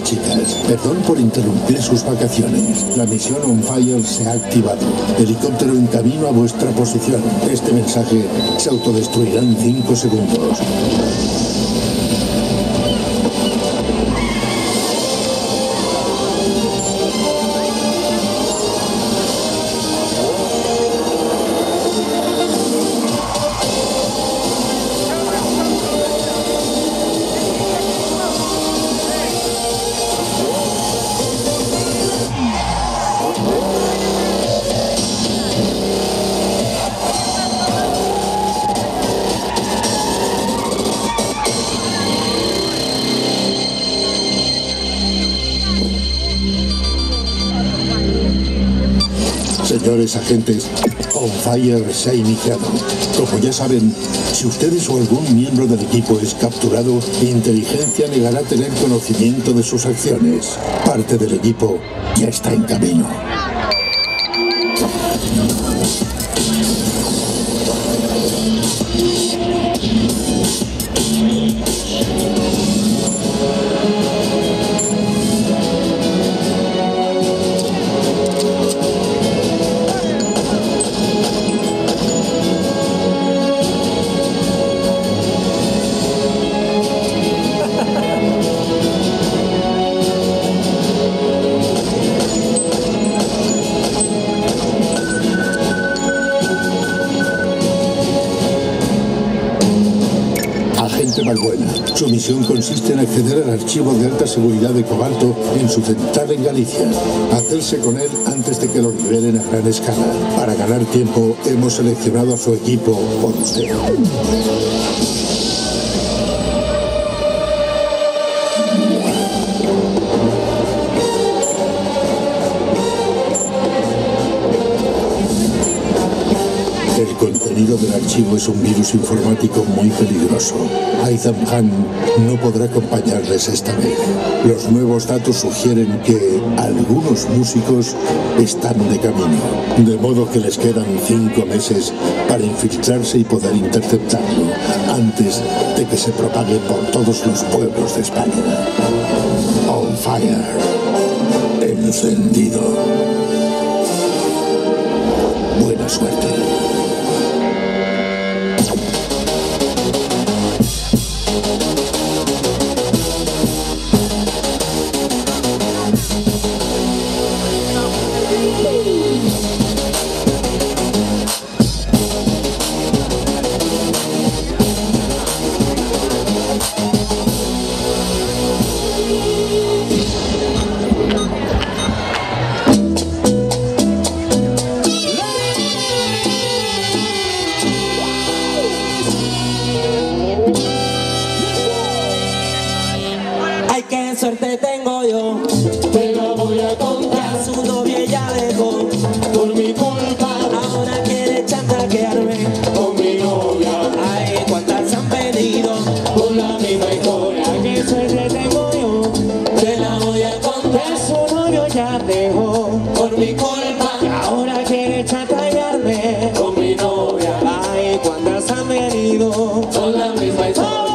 chicas. Perdón por interrumpir sus vacaciones. La misión On Fire se ha activado. Helicóptero en camino a vuestra posición. Este mensaje se autodestruirá en 5 segundos. Señores agentes, On Fire se ha iniciado. Como ya saben, si ustedes o algún miembro del equipo es capturado, Inteligencia negará tener conocimiento de sus acciones. Parte del equipo ya está en camino. Valbuena. Su misión consiste en acceder al archivo de alta seguridad de Cobalto en su central en Galicia. Hacerse con él antes de que lo liberen a gran escala. Para ganar tiempo, hemos seleccionado a su equipo por usted. El contenido del archivo es un virus informático muy peligroso. Aizam Khan no podrá acompañarles esta vez. Los nuevos datos sugieren que algunos músicos están de camino, de modo que les quedan 5 meses para infiltrarse y poder interceptarlo antes de que se propague por todos los pueblos de España. On Fire. Encendido. Buena suerte. Suerte tengo yo, te la voy a contar. Su novia ya dejó, por mi culpa. Ahora quiere chantajearme con mi novia. Ay, cuántas han venido por la misma historia. Qué suerte tengo yo, te la voy a contar. Su novio ya dejó, por mi culpa. Ahora quiere chantajearme con mi novia. Ay, cuántas han venido por la misma historia.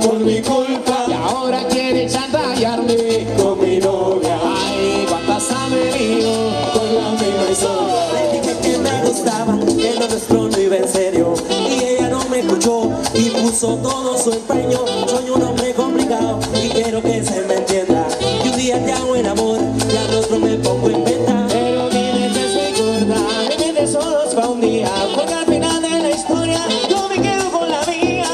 Por mi culpa, y ahora quiere chantajearme con mi novia. Ay, cuántas han venido con la misma historia. Le dije que me gustaba, que lo nuestro no iba en serio, y ella no me escuchó y puso todo su empeño. Soy un hombre complicado y quiero que se me entienda. Y un día te hago el amor y al otro me pongo en venta. Pero dime que soy gorda, dime de solos pa' un día, porque al final de la historia yo me quedo con la mía.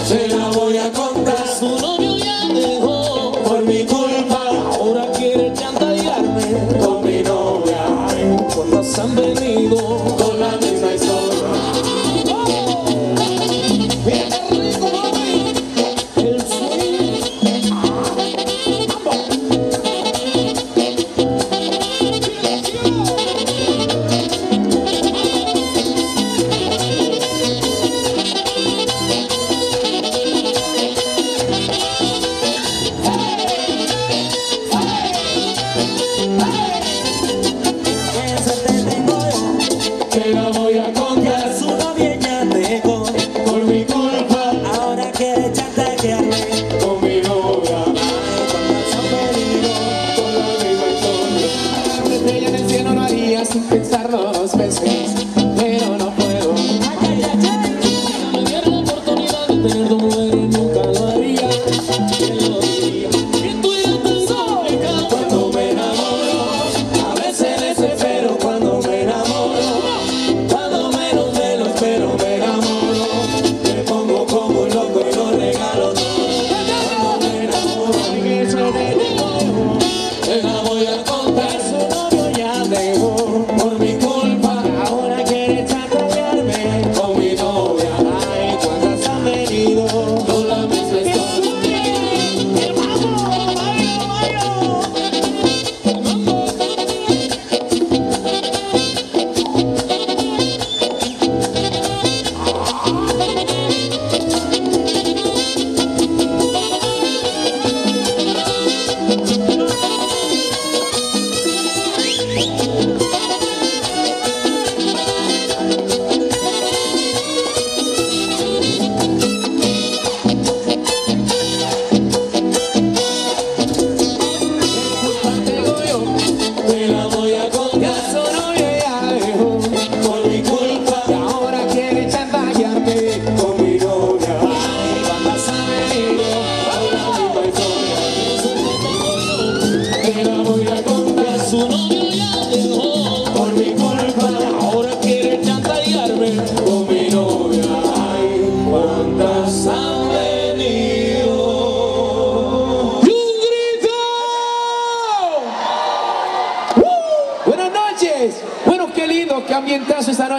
Se la voy a contar. Su novio ya dejó, por mi culpa. Ahora quiere chantajearme con mi novia. Ay, cuántas han venido con la misma historia. Mira qué rico, mami. El swing.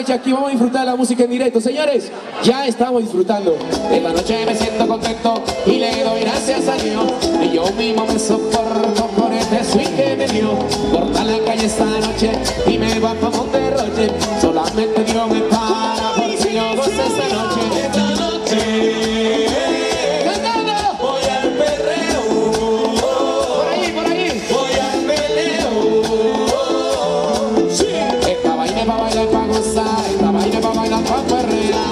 noche aquí, vamos a disfrutar la música en directo. Señores, ya estamos disfrutando. Esta noche me siento contento y le doy gracias a Dios. Y yo mismo me soporto por este swing que me dio. Corta la calle esta noche y me va pa' Monterroche. Solamente Dios me para porque yo gozo esta noche. Esta noche cantando voy al perreo. Por ahí voy al peleo. Sí. Esta vaina es pa' bailar, pa' gozar. Esta vaina es pa' bailar, pa' perrear.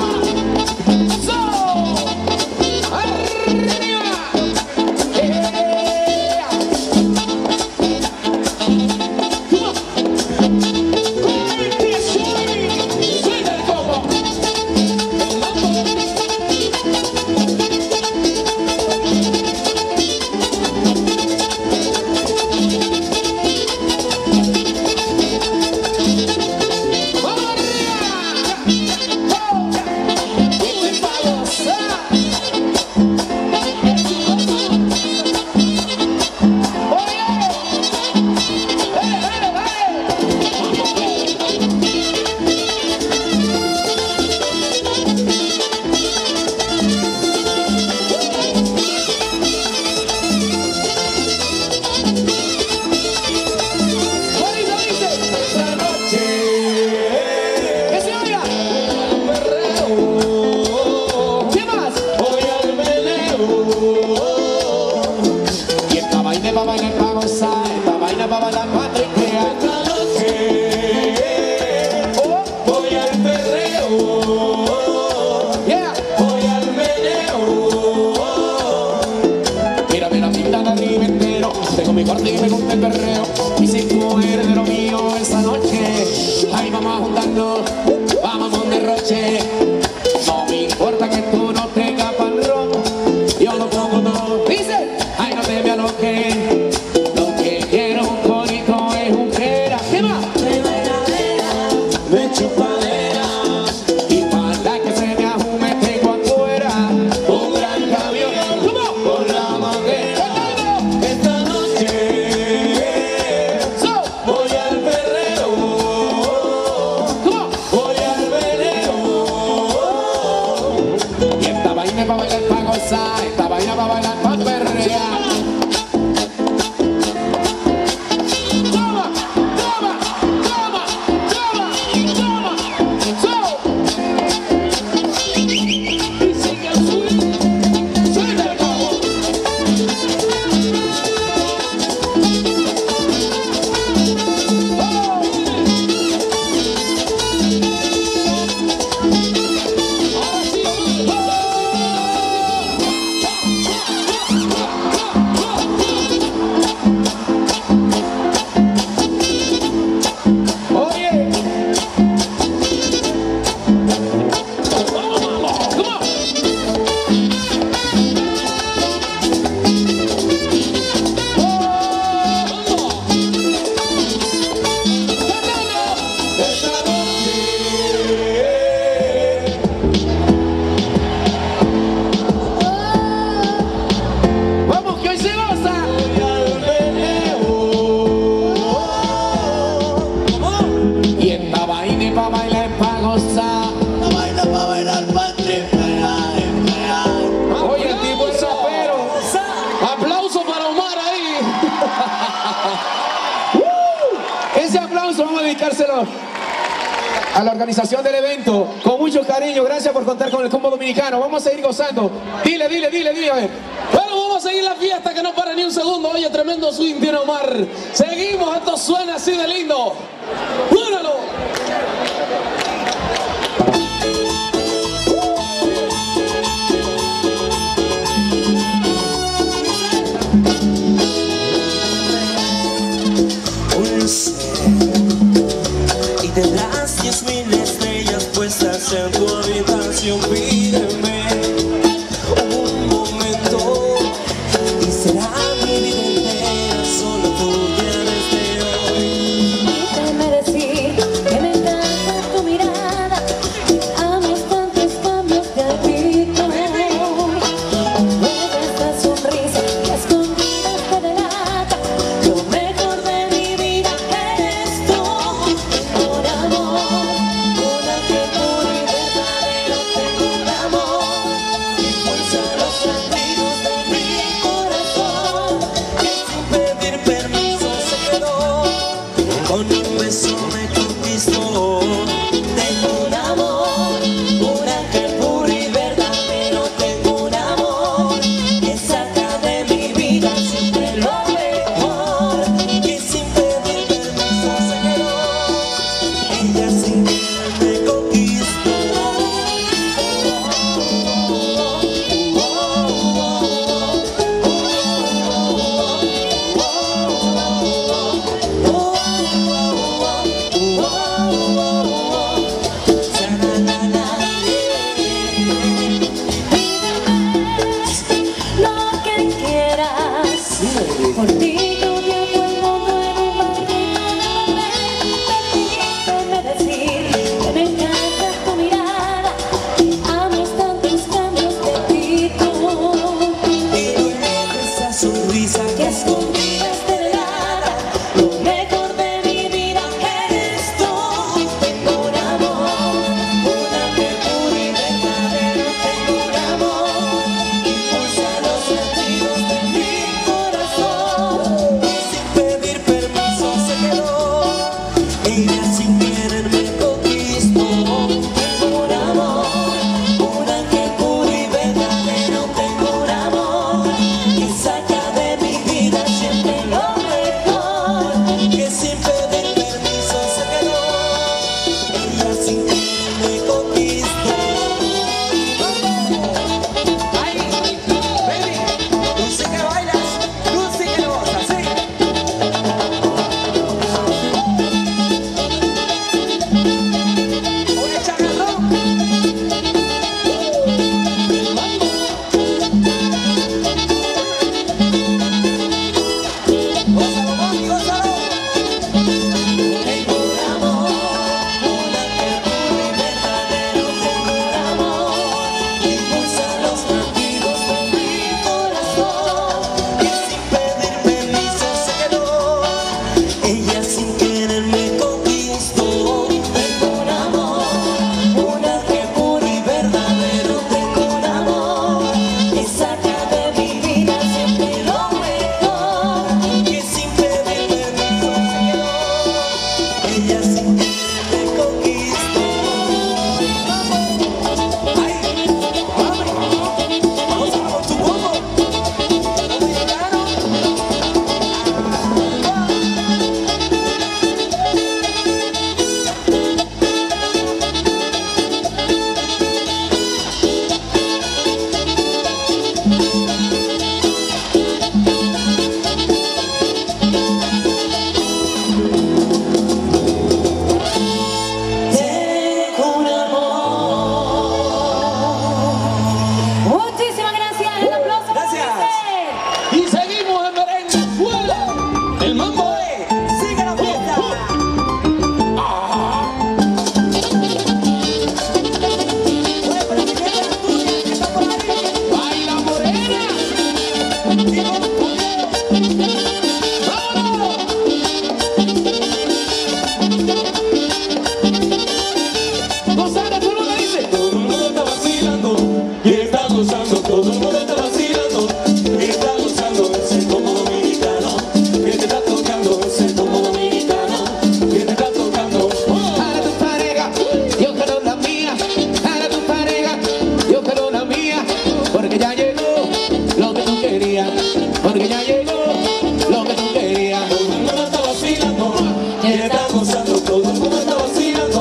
A la organización del evento, con mucho cariño, gracias por contar con el combo dominicano. Vamos a seguir gozando. Dile, a ver. Bueno, vamos a seguir la fiesta que no para ni un segundo. Oye, tremendo swing tiene Omar. Seguimos, esto suena así de lindo. ¡Púralo! Y tendrás 10.000 estrellas puestas en tu habitación. Pídeme un momento y será mi vida entera solo tuya desde hoy. Déjame decir que me encanta tu mirada. Amo tantos cambios de actitud. Luego esta sonrisa que a escondidas te delata. Lo mejor de mi vida eres tú. Por amor, una Por ti cambió el mundo en un barrito de papel. Permíteme decir que me encanta tu mirada. Amo tantos cambios de actitud. Y luego esa sonrisa que escondías de nada. Lo mejor de mi vida eres tú. Tengo un amor, Una que puro y verdadero, tengo un amor. impulsa los latidos de mi corazón. Y sin pedir permiso se quedó. Ella sin querer me conquistó. Tengo un amor, Un ángel puro y verdadero, tengo un amor. que saca de mi vida siempre lo mejor. Que sin pedir permiso se quedó. Ella sin querer me conquistó. Ay, baby. Tú sí que bailas, tú sí que lo gozas, sí. Una chacarrón. Gózalo, mami, gózalo. Tengo un amor, un ángel puro y verdadero. Tengo un amor, que impulsa los latidos de mi corazón. Que sin pedir permiso se quedó. Ella sin querer me conquistó. Tengo un amor, un ángel puro y verdadero. Tengo un amor, que saca de mi vida siempre lo mejor. Que sin pedir permiso se quedó. Ella sin querer me conquistó. Ay, mami, vamos a con tu bombo. Dominicano. Tengo un amor. Muchísimas gracias. El aplauso para Gracias. ustedes. Y seguimos en merengue fuera. El mambo es. Sigue la fiesta. Oye, pero si quieres la tuya, que está por ahí. Baila morena. ¡Vámonos! Gozando, todo el mundo dice. Todo el mundo está vacilando y está gozando. Todo el mundo está vacilando y está gozando. Ese como dominicano que te está tocando. Ese como dominicano que te está tocando. Para tu pareja, yo quiero la mía. Para tu pareja, yo quiero la mía. Porque ya llegó lo que tú querías. Porque ya llegó lo que tú querías. Todo el mundo está vacilando y está gozando. Todo el mundo está vacilando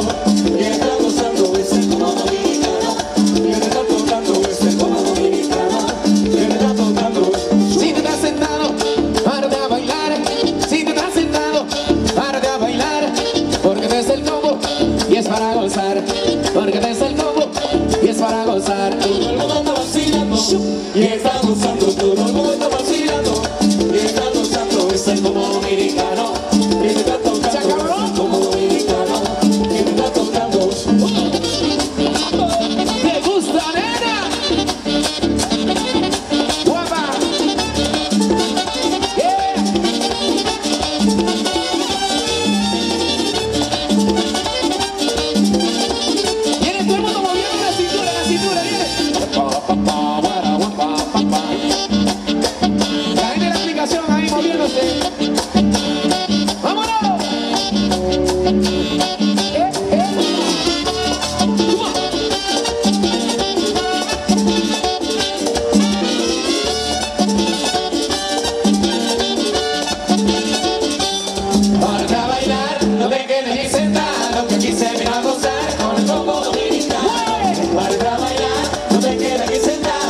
y está gozando. Ese como dominicano que te está tocando. Ese como dominicano que te está tocando. Si te estás sentado, párate a bailar. Si te estás sentado, párate a bailar. Porque este es el combo y es para gozar. Porque este es el combo y es para gozar. Todo el mundo está vacilando y está gozando. Todo el mundo está vacilando y está gozando. Es el combo dominicano que te está tocando. Es el combo dominicano que te está tocando. ¿Te gusta, nena? Guapa. Yeah. Viene todo el mundo moviendo la cintura, viene. Pa, pa, pa, guara, guapa, pa, pa. La gente de la aplicación ahí moviéndose. ¡Vámonos! Para bailar, no te quedes sentado, que aquí se viene a gozar con el combo dominicano. Para bailar, no te quedes aquí sentado.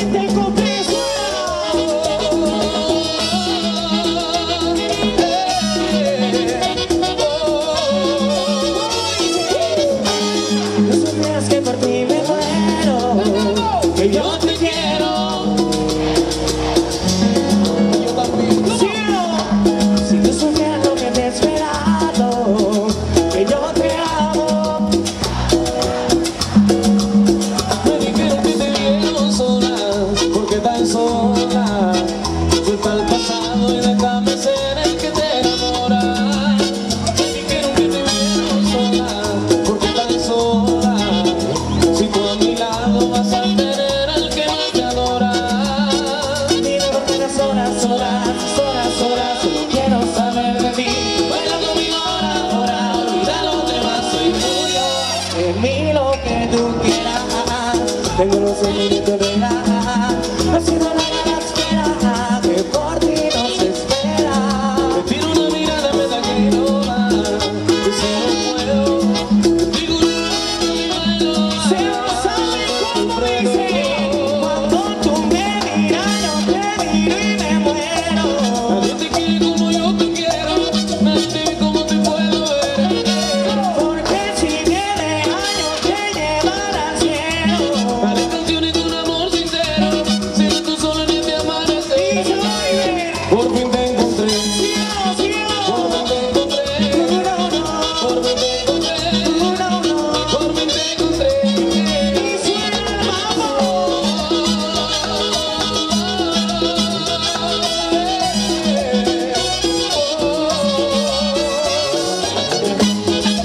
fin te encontré. Que por ti me muero, que yo te quiero. Yo también. Si tú supieras lo que te he esperado, que yo te amo. Me dijeron que te vieron sola, porque tan sola. Suelta el pasado y déjame ser el que te enamora. Me dijeron que te vieron sola, porque tan sola. Si tú a mi lado vas a tener al que más te adora. Dime por qué las horas, solo quiero saber de ti. Baila conmigo ahora, olvida lo demás, soy tuyo. De mí lo que tú quieras, tengo los sentimientos de nada. No ha sido nada la espera, que por ti no se espera. Te tiro una mirada metacrirola, y si no puedo, te digo una bailo. Se no sabe cómo dice, cuando tú me miras, yo te miro y me muero. Nadie te quiere como yo te quiero, nadie te ve como te puedo ver. Porque si me dejas yo te llevaré al cielo. Dale canciones con amor sincero, sin tú solo ni te amanecer. Y yo iré, Por fin te encontré, cielo, cielo. por fin te encontré, por fin te encontré, por fin te encontré. Y suena el mambo.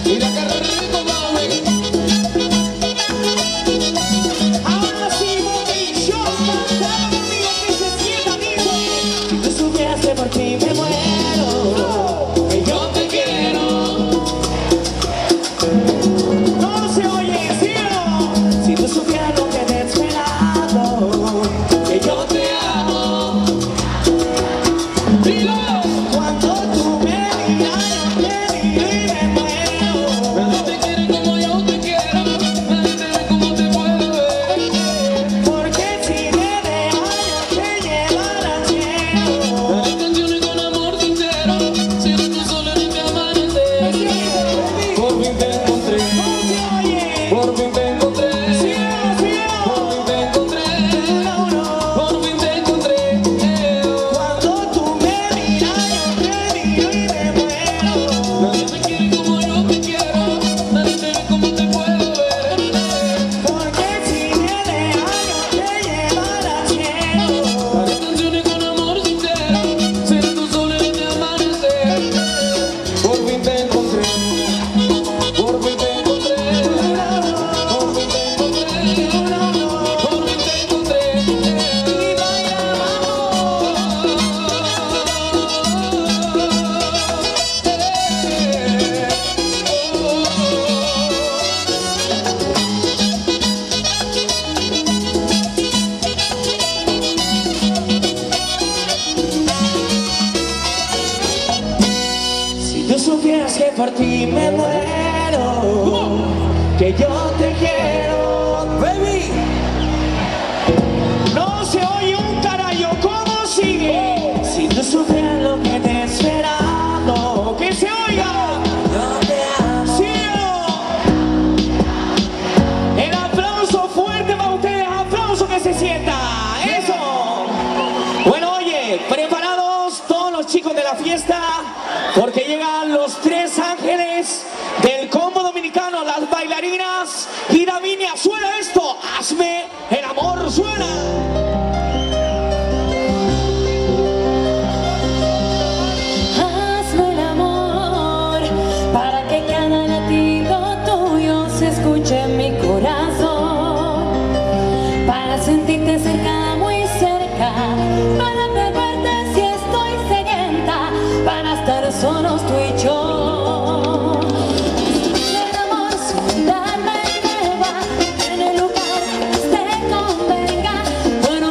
Mira qué rico, mami. Ahora sí, Bobichón, cantaba conmigo que se sienta vivo. Si tú supieras que por ti me muero, que yo te quiero. No se oye, cielo. Si tú supieras lo que te he esperado, que yo te amo. Dilo. Cuando tú me miras, yo te miro y me muero. Nadie te quiere como yo te quiero, nadie te ve como te puedo ver. Porque si me dejas, yo te llevaré al cielo. Dale canciones con amor sincero, sin tú solo ni te amanecer. Por fin te encontré, por fin te encontré, por fin te encontré, por fin te encontré. Cuando tú me miras, yo te miro y me muero. Nadie te quiere como yo te quiero, nadie te ve como te puedo ver. Porque si me dejas, yo te llevaré al cielo. Dale canciones con amor sincero, sin tú solo ni te amanecer. Por fin te encontré, por fin te encontré, por fin te encontré, por fin te encontré. Y vaya, si tú supieras que por ti me muero, que yo te quiero, baby. No se oye un carajo, ¿cómo sigue? Si tú supieras lo que te he esperado, que se oiga. Yo te amo. Sí, el aplauso fuerte para ustedes, aplauso que se sienta. Eso. Bueno, oye, preparados todos los chicos de la fiesta, porque llegan los tres ángeles del combo dominicano, las bailarinas. Y Davinia, suena esto, hazme el amor, suena. Hazme el amor para que cada latido tuyo se escuche en mi corazón, para sentirte cerca, muy cerca, para perderte si estoy sedienta, para estar solos tú y yo. El amor sin darme tregua, en el lugar que te convenga, bueno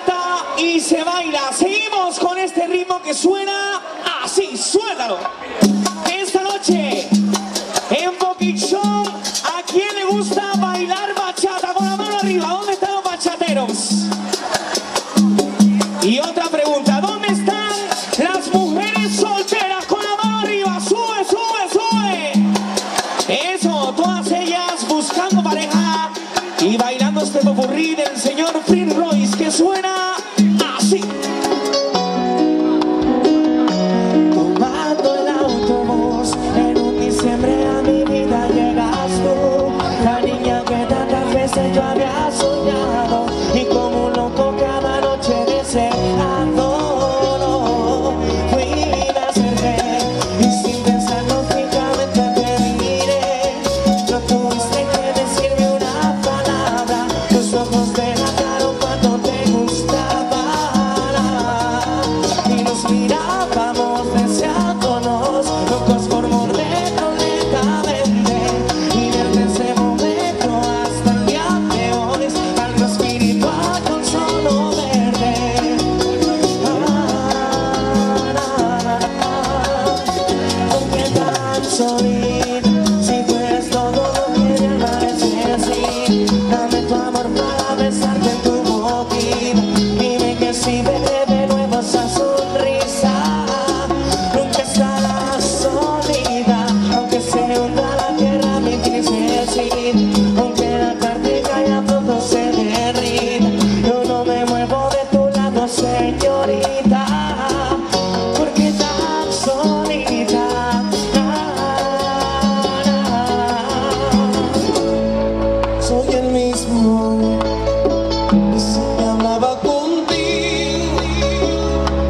canta y se baila. Seguimos con este ritmo que suena así, suéltalo. Esta noche en Boquichón, ¿a quién le gusta bailar bachata? Con la mano arriba, ¿dónde están los bachateros? Y otra pregunta, ¿dónde están las mujeres solteras? Con la mano arriba, sube, sube, sube. Eso, todas ellas buscando pareja y bailando este popurrí del señor Prince Royce que suena así. Tomando el autobús, en un diciembre a mi vida llegas tú, la niña que tantas veces yo había soñado y como un loco cada noche deseando. Fui y me acerqué y sin pensarlo fijamente te miré. No tuviste que decirme una palabra, tus ojos delataron cuando te gustaba. Y nos mirábamos deseándonos, locos por mordernos lentamente. Y desde ese momento hasta el día de hoy, algo espiritual con solo verte. ¿Por qué tan solita? Si tú eres todo lo que me parece así. Dame tu amor para besarte en tu boquita. Dime que si veré de nuevo esa sonrisa. Nunca estarás solita, aunque se hunda la tierra mi tristecita. Aunque la tarde caiga pronto se derrita. Yo no me muevo de tu lado, señorita. ¿Por qué tan solita? Soy el mismo que siempre hablaba contigo,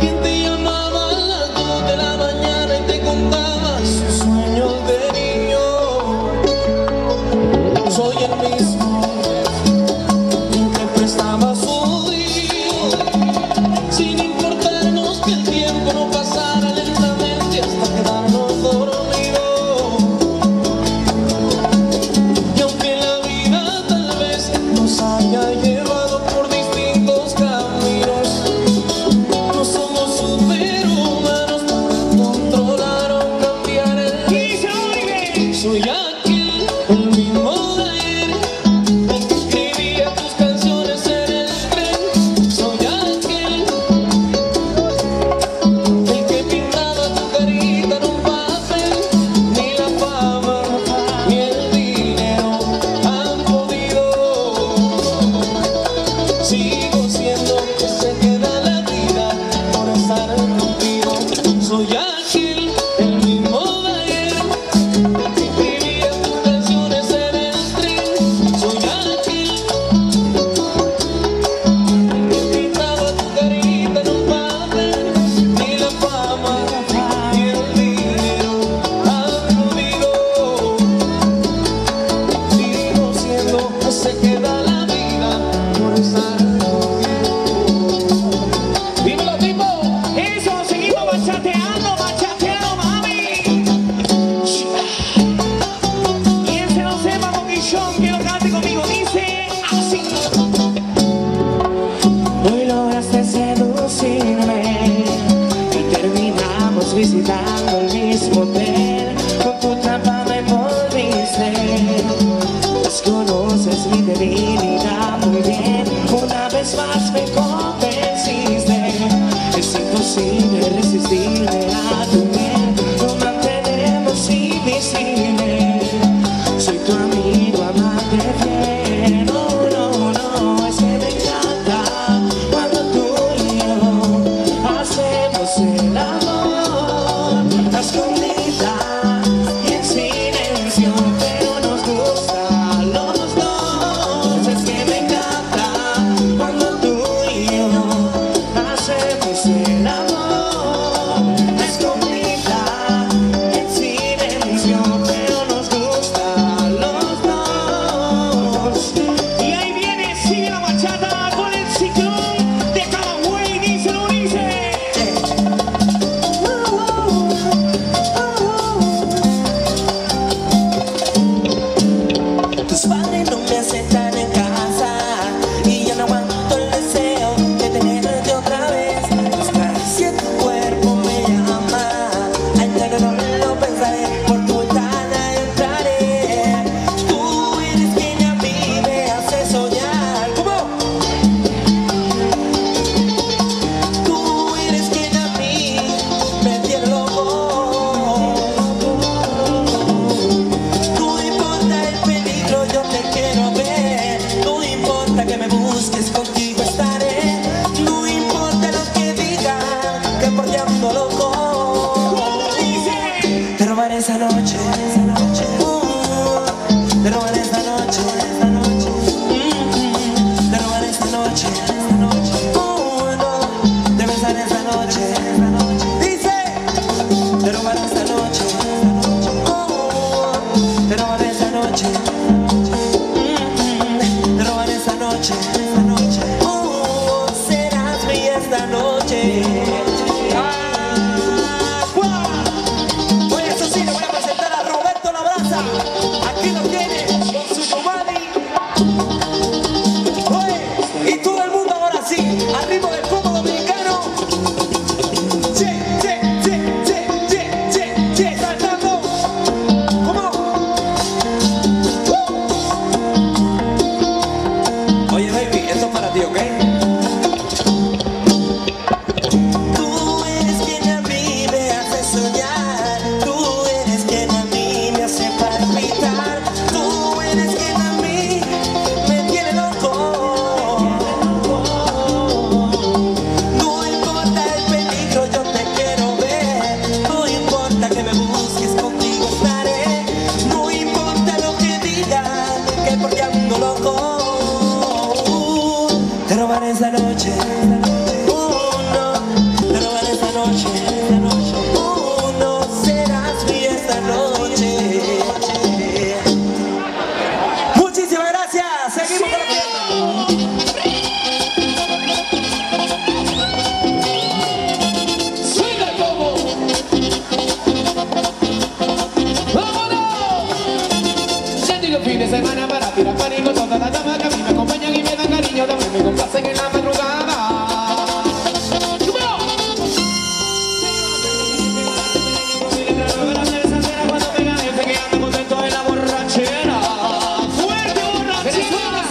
quien te llamaba a las 2 de la mañana y te contaba sus sueños de niño. Soy el mismo quien te prestaba su oído, sin importarnos que el tiempo no pasara lentamente hasta quedarnos dormidos. Y aunque la vida tal vez nos haya llevado por distintos caminos, no somos superhumanos para controlar o cambiar el destino. Soy aquel, el mismo de ayer, el que escribía tus canciones en el tren. Soy aquel, el que pintaba tu carita en un papel. Ni la fama ni el dinero han podido. Sigo siendo que se queda la vida por estar contigo. Soy aquel, el mismo de ayer, el que escribía tus canciones en el tren. Soy aquel, el que pintaba tu carita en un papel. Ni la fama ni el dinero han podido. Sigo siendo que se queda la vida por estar contigo. Dímelo, tipo. Eso, seguimos bachateando, bachateando, mami. Quien se lo sepa, Boquichón, que lo cante conmigo, dice así. Hoy lograste seducirme y terminamos visitando el mismo hotel. Con tu trampa me envolviste, desconoces mi debilidad muy bien. Una vez más me convenciste, es imposible resistirme a tu piel. Lo mantenemos invisible, soy tu amigo, amante fiel. No, no, no, es que me encanta cuando tú y yo hacemos el amor a escondidas. esta noche. Oye, eso sí, le voy a presentar a Roberto Labraza. Aquí lo tiene con su Giovanni. Oye, y todo el mundo ahora sí, al ritmo del combo dominicano. Che, che, che, che, che, che, che, saltando. ¿Cómo? Oye, baby, esto es para ti, ¿ok? Tú eres quien a mí me hace soñar. Tú eres quien a mí me hace palpitar. Tú eres quien a mí me tiene loco. No importa el peligro, yo te quiero ver. No importa que me busques, contigo estaré. No importa lo que digan, que por ti ando loco. Te robaré esta noche. No, te robaré esta noche. No serás mía esta noche. Muchísimas gracias. Seguimos con la fiesta. ¡Suena el combo! ¡Vámonos! Ya llegó el fin de semana para tirar pánico. Todas las damas que a mí me acompañan y me dan cariño, también me complacen en la madrugada. ¡Come on! Cuando venga gente que anda contento en la borrachera. ¡Fuerte borrachera!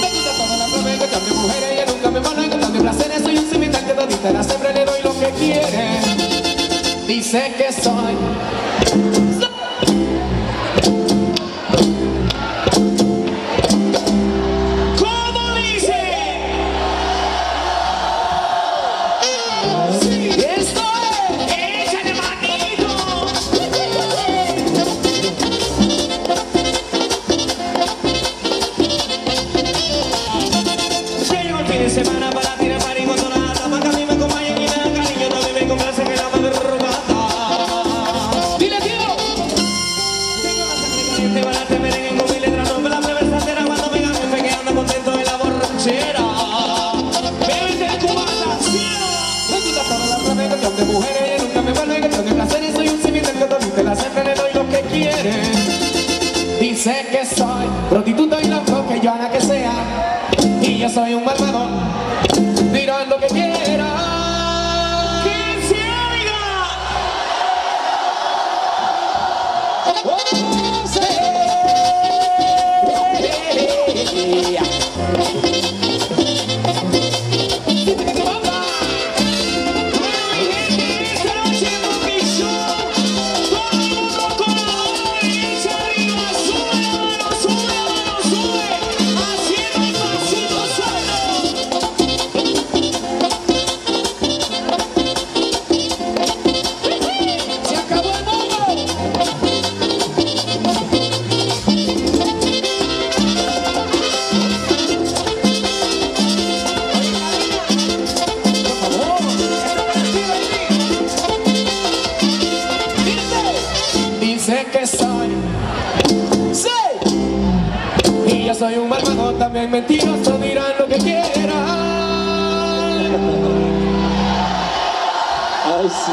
Me gusta toda la promesa, que cambio mujeres y nunca me van a encontrar de placeres. Soy un similar que todita la siempre le doy lo que quiere. Dice que soy. ¿Cómo dice? Esto es. ¡Échale manito! Llegó el fin de semana para tirar party con todas las damas que a mí me acompañan y me dan cariño, también me complacen en la madrugada. ¡Dile, tío! Tengo la sangre caliente, balance, merengue con mi letra, no me la breve santera cuando venga jefe que anda contento en la borrachera. Bebes de cubana, cielo. Me gusta toda la breve cuestión de mujeres y nunca me vuelve cuestión de placeres. Soy un civil del que todita la siempre le doy lo que quiere. Dice que soy prostituta y loco, que yo haga que sea. Y yo soy un malvado, dirán lo que quiera. ¡Que se oiga! ¡Oh, sí! Esta noche en mi show, todo el mundo con la mano derecha arriba, sube la mano, sube. Haciendo el pasito solo. Se acabó el mundo. Por favor, dice que soy. ¡Sí! Y yo soy un malvado, también mentiroso, dirán lo que quieran. Ay, sí.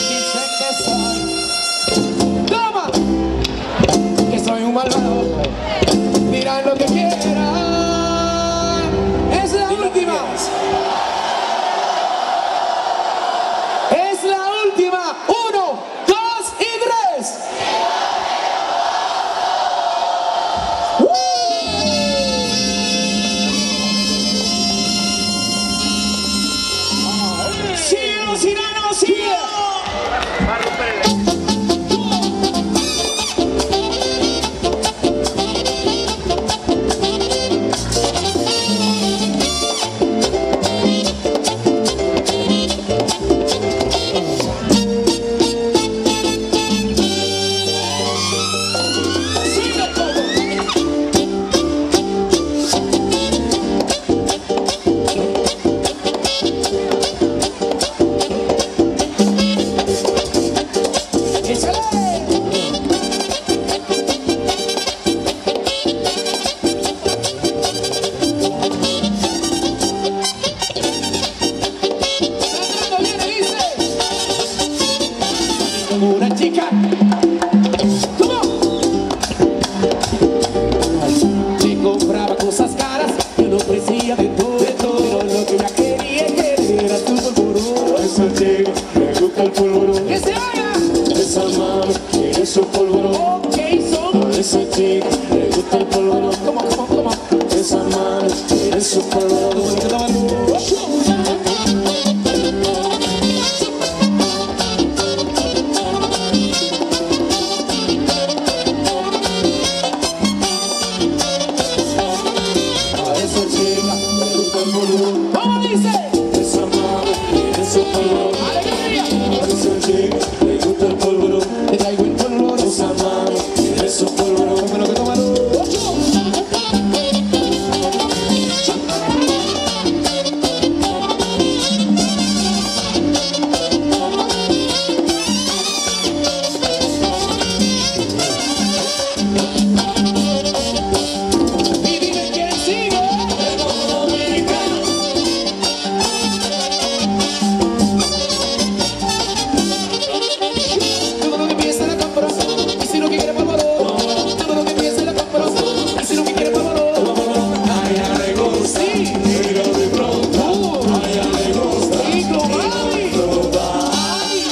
Dice que soy. ¡Toma! Que soy un malvado, dirán lo que quieran. Es la última. amable, eres un polvo. ¿Cómo dice? Es amable, eres un polvo. ¡Alegría! A esa chica le gusta el polvo. Te traigo el polvo. Es amable, eres un polvo. Tómalo que tómalo. Y dime quién sigue. Todo lo que piensa la compro. Y si lo que quiere polvo. Todo lo que piensa la compro. Y si lo que quiere polvo. A ella le gusta, Sí. mira de pronto. A ella le gusta, Y global. Ay.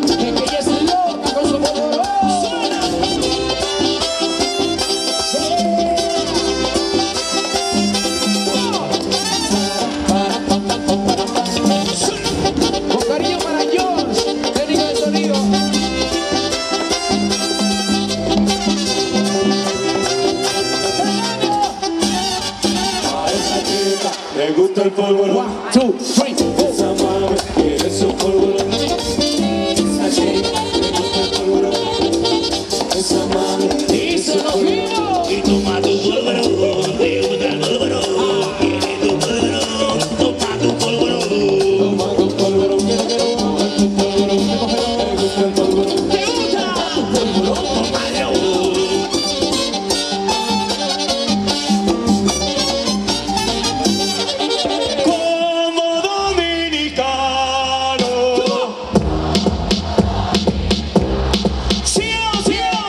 Es que ella es loca con su polvo. Con cariño para George, técnico de sonido. a esa chica le gusta el polvo. 1, 2, 3, 4. Es amable, eres un polvo. Esa chica le gusta el polvo. Es amable, Y se lo vino. Y toma tu polvorón, te gusta el polvorón. Quiere tu polvorón, toma tu polvorón. toma tu polvo. Quiero, toma tu polvo. Le gusta el polvo. ¿Te gusta? Tómalo. Como dominicano, sigo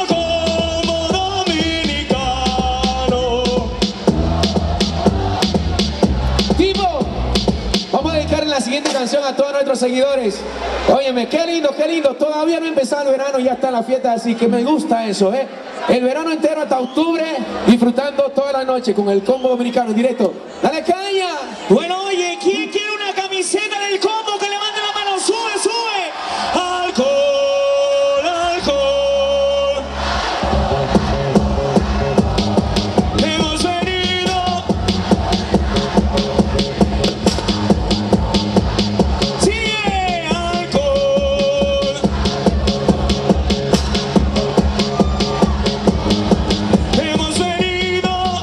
como dominicano. Tipo, vamos a dedicarle la siguiente canción a todos nuestros seguidores. Óyeme, qué lindo, todavía no ha empezado el verano, ya está la fiesta, así que me gusta eso, ¿eh? El verano entero hasta octubre, disfrutando toda la noche con el combo dominicano en directo. ¡Dale caña! Bueno, oye, ¿quién quiere una camiseta del combo? Que levante la mano, sube, sube. Alcohol, alcohol. Hemos venido. Sigue, alcohol. Hemos venido.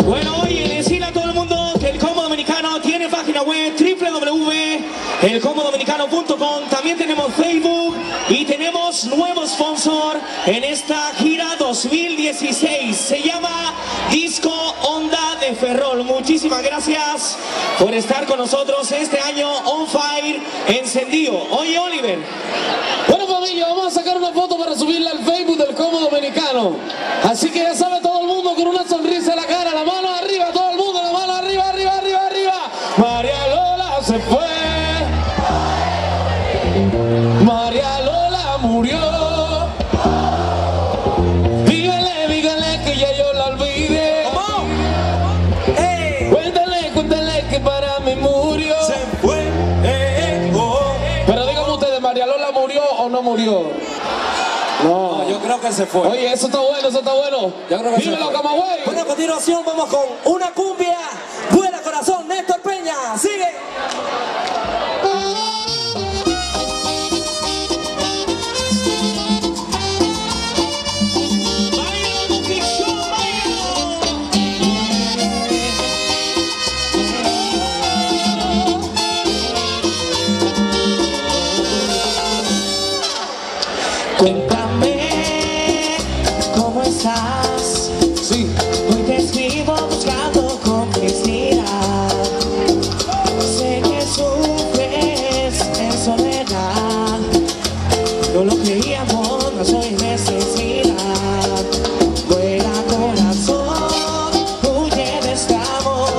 Bueno, oye, decirle a todo el mundo que el Combo Dominicano tiene página web www.elcombodominicano.com. También tenemos Facebook y tenemos nuevo sponsor en esta gira 2016. Se llama Disco Onda de Ferrol. Muchísimas gracias por estar con nosotros este año on fire, encendido. Oye, Oliver. Bueno, familia, vamos a sacar una foto para subirla al Facebook del combo dominicano. Así que ya sabe todo el mundo con una sonrisa en la cara, la mano arriba, todo el mundo, la mano arriba, arriba, arriba, arriba. María Lola se fue. María Lola murió. Dígale que ya yo la olvidé. Cuéntale que para mí murió. Se fue, Pero díganme ustedes, ¿María Lola murió o no murió? No. Yo creo que se fue. Oye, eso está bueno, eso está bueno. Yo creo que se Dímelo, fue. Camagüey. Bueno, a continuación vamos con una cumbia. Buena corazón, Néstor Peña. Sigue. Bailando ficción, bailando. Cuéntame cómo estás. Sí. Hoy te escribo buscando complicidad. Sé que sufres en soledad. Yo lo creíamos, no soy necesidad. Vuela corazón, huye de este amor.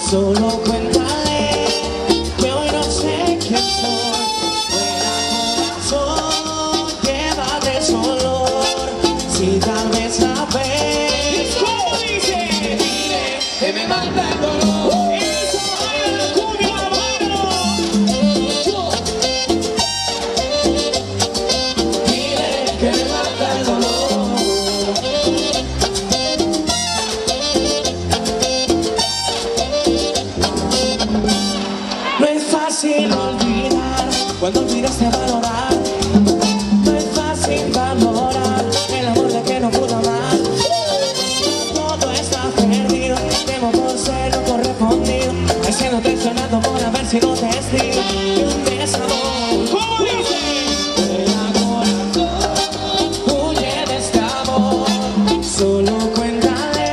Solo cuéntale que hoy no sé quién soy. Vuela corazón, llévate solo. cuando olvidaste valorar. No es fácil valorar el amor de que no pudo amar. Todo está perdido, temo por ser no correspondido. Haciéndote sonando por a ver si no te estiro. Y un desamor, ¿cómo dice? Vuela corazón, huye de este amor. Solo cuéntale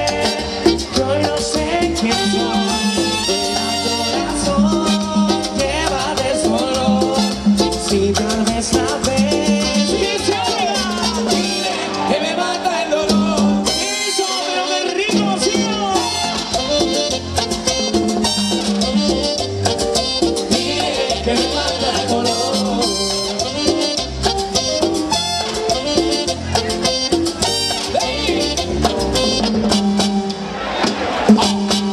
que hoy no sé quién soy. Vuela corazón, llévate solo. Si tal vez la ves, que se oiga, dile que me mata el dolor. Eso, pero me rico, ¿sí o no? Dile que me mata el dolor.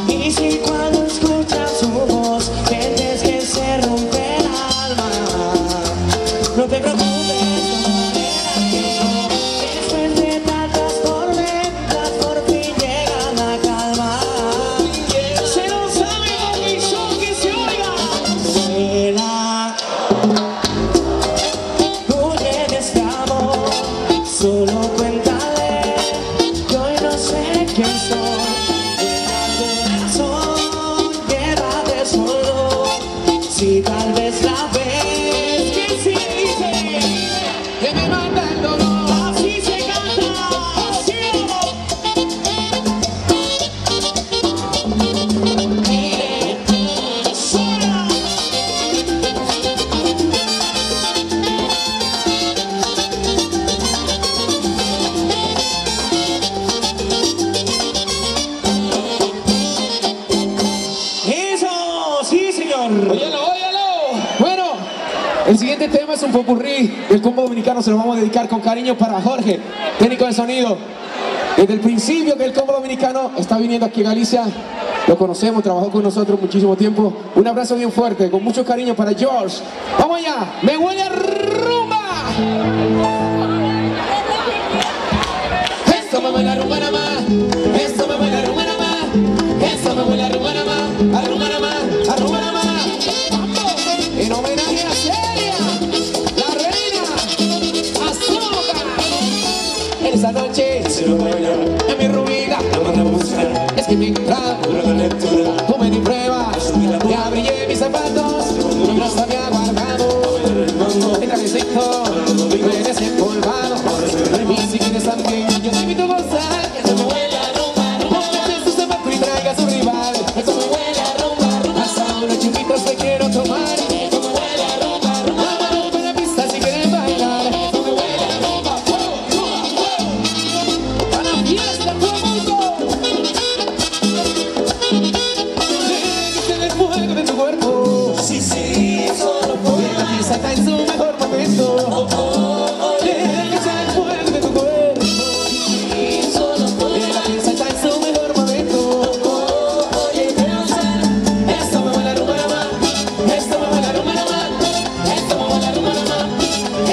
Y si cuando escuchas su voz sientes que se rompe el alma, no te preocupes, después de tantas tormentas por fin llega la calma. Se no sabe lo que son, que se oiga. Vuela, huye de este amor. Solo cuéntale que hoy no sé quién soy. Corazón, quédate solo. Si tal vez la ves, que sí dice que me mata el dolor. Así se canta, así dile, sola. Eso, sí señor. Óyelo, óyelo. Bueno, el siguiente tema es un popurrí del combo dominicano. Se lo vamos a dedicar con cariño para Jorge, técnico de sonido. Desde el principio que el combo dominicano está viniendo aquí a Galicia, lo conocemos, trabajó con nosotros muchísimo tiempo. Un abrazo bien fuerte, con mucho cariño para George. Vamos allá, me huele a rumba. Esto me huele a rumba nada más. Esto me huele a rumba nada más. Esto me huele a rumba nada más. A rumba nada más, a rumba nada más. En homenaje a Celia, la reina, Azúcar. Esa noche se lo baila en mi rubida. Es que mientras tú me di pruebas, ya brillé mis zapatos, no se había guardado. El trajecito me desempolvado. Y si quieres también, yo te invito a gozar. Que eso me huele a rumba, rumba. Ponte su zapato y traiga a su rival. Eso me huele a rumba, rumba. Hasta unos chupitos te quiero tomar. Eso me huele a rumba, rumba. Vámonos con la pista si quieren bailar. Eso me huele a rumba, fuego, fuego, fuego. Para la fiesta, todo el mundo. Déjate el fuego de tu cuerpo. Sí, sí, solo por La fiesta está en su mejor momento. Déjate el fuego de tu cuerpo. solo por La fiesta está en su mejor momento. oye, quiero ser. Esto me huele a rumba nada más. Esto me huele a rumba nada más. Esto me huele a rumba nada más.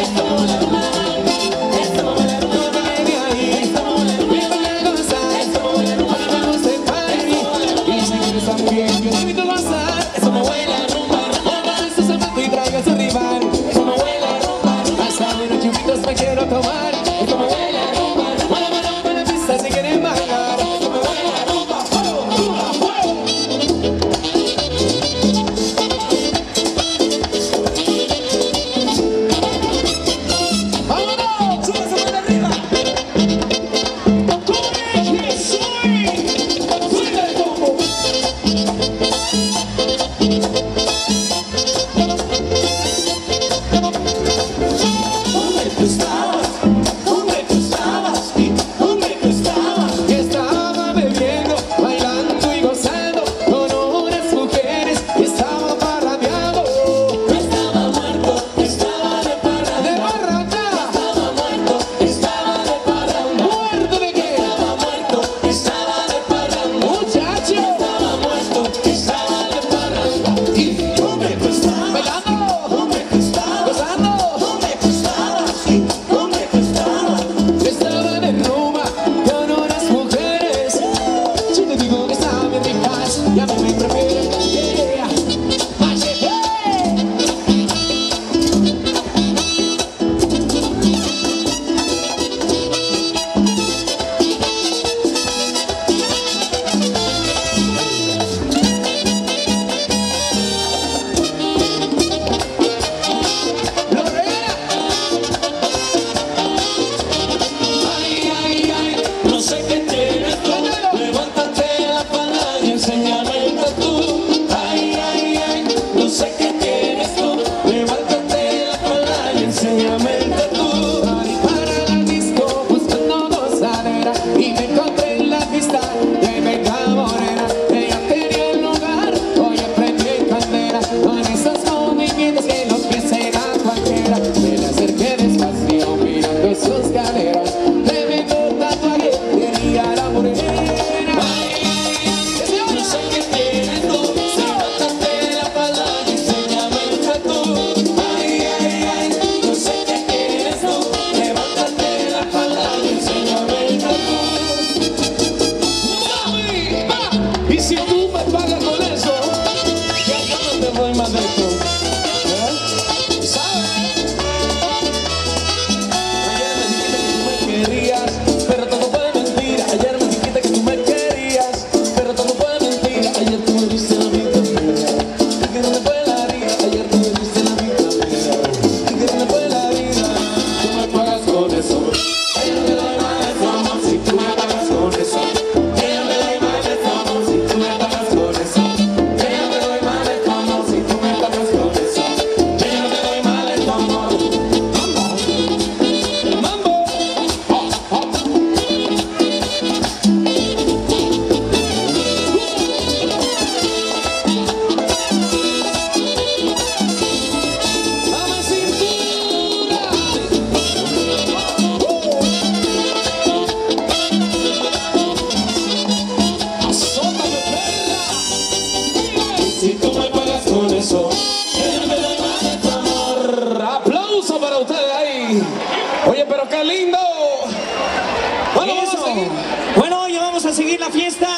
Esto me huele a rumba nada más. Esto me huele a rumba nada más. Viene ahí. Esto me huele a rumba nada más. Viene a gozar. Esto me huele a rumba nada más. Me gusta el party. Y si quieres también, yo te invito a gozar. Esto me huele a rumba. Ponte su zapato y traiga a su rival. Esto me huele a rumba. Hasta unos chupitos me quiero tomar. Esto me huele a rumba. Vámonos para la pista si quieren bailar. Esto me huele a rumba. Fuego, rumba, fuego. ¡Vámonos! ¡Súbase para arriba! ¡Con el que soy! ¡Suelta el combo! ¿Dónde tú estás? ¿Dónde tú estás? y me encontré en la pista de Venga Morena. Ella tenía el lugar, hoy prendí candela con esos movimientos que los pies eran cualquiera. Me le acerqué despacio mirando sus caderas, tremendo tatuaje tenía la morena. Yo sé que tienes tú, levántate la falda y enséñame el tatu. Ay, ay, ay, yo sé que tienes tú, levántate la falda y enséñame el tatu. Y si tú me pagas con eso, ya yo no te doy más de esto. ¿Sabes? Ayer me dijiste que tú me querías, pero todo fue mentira. Ayer me dijiste que tú me querías, pero todo fue mentira. Ayer tú me diste la mitad mía, y que no me fue la vida. Ayer tú me diste la mitad mía, y que no me fue la vida. Tú me pagas con eso. Yo no te doy más de tu amor si tú me pagas con eso. Yo no te doy más de tu amor si tú me pagas con eso. Yo no te doy más de tu amor si tú me pagas con eso. Yo no te doy más de tu amor. ¡Mambo! ¡Dame cintura! ¡Azótame, perra! Si tú me pagas con eso, yo no te doy más de tu amor. ¡Aplauso para ustedes ahí! Oye, pero qué lindo. Bueno, vamos a Eso. seguir. Bueno, hoy vamos a seguir la fiesta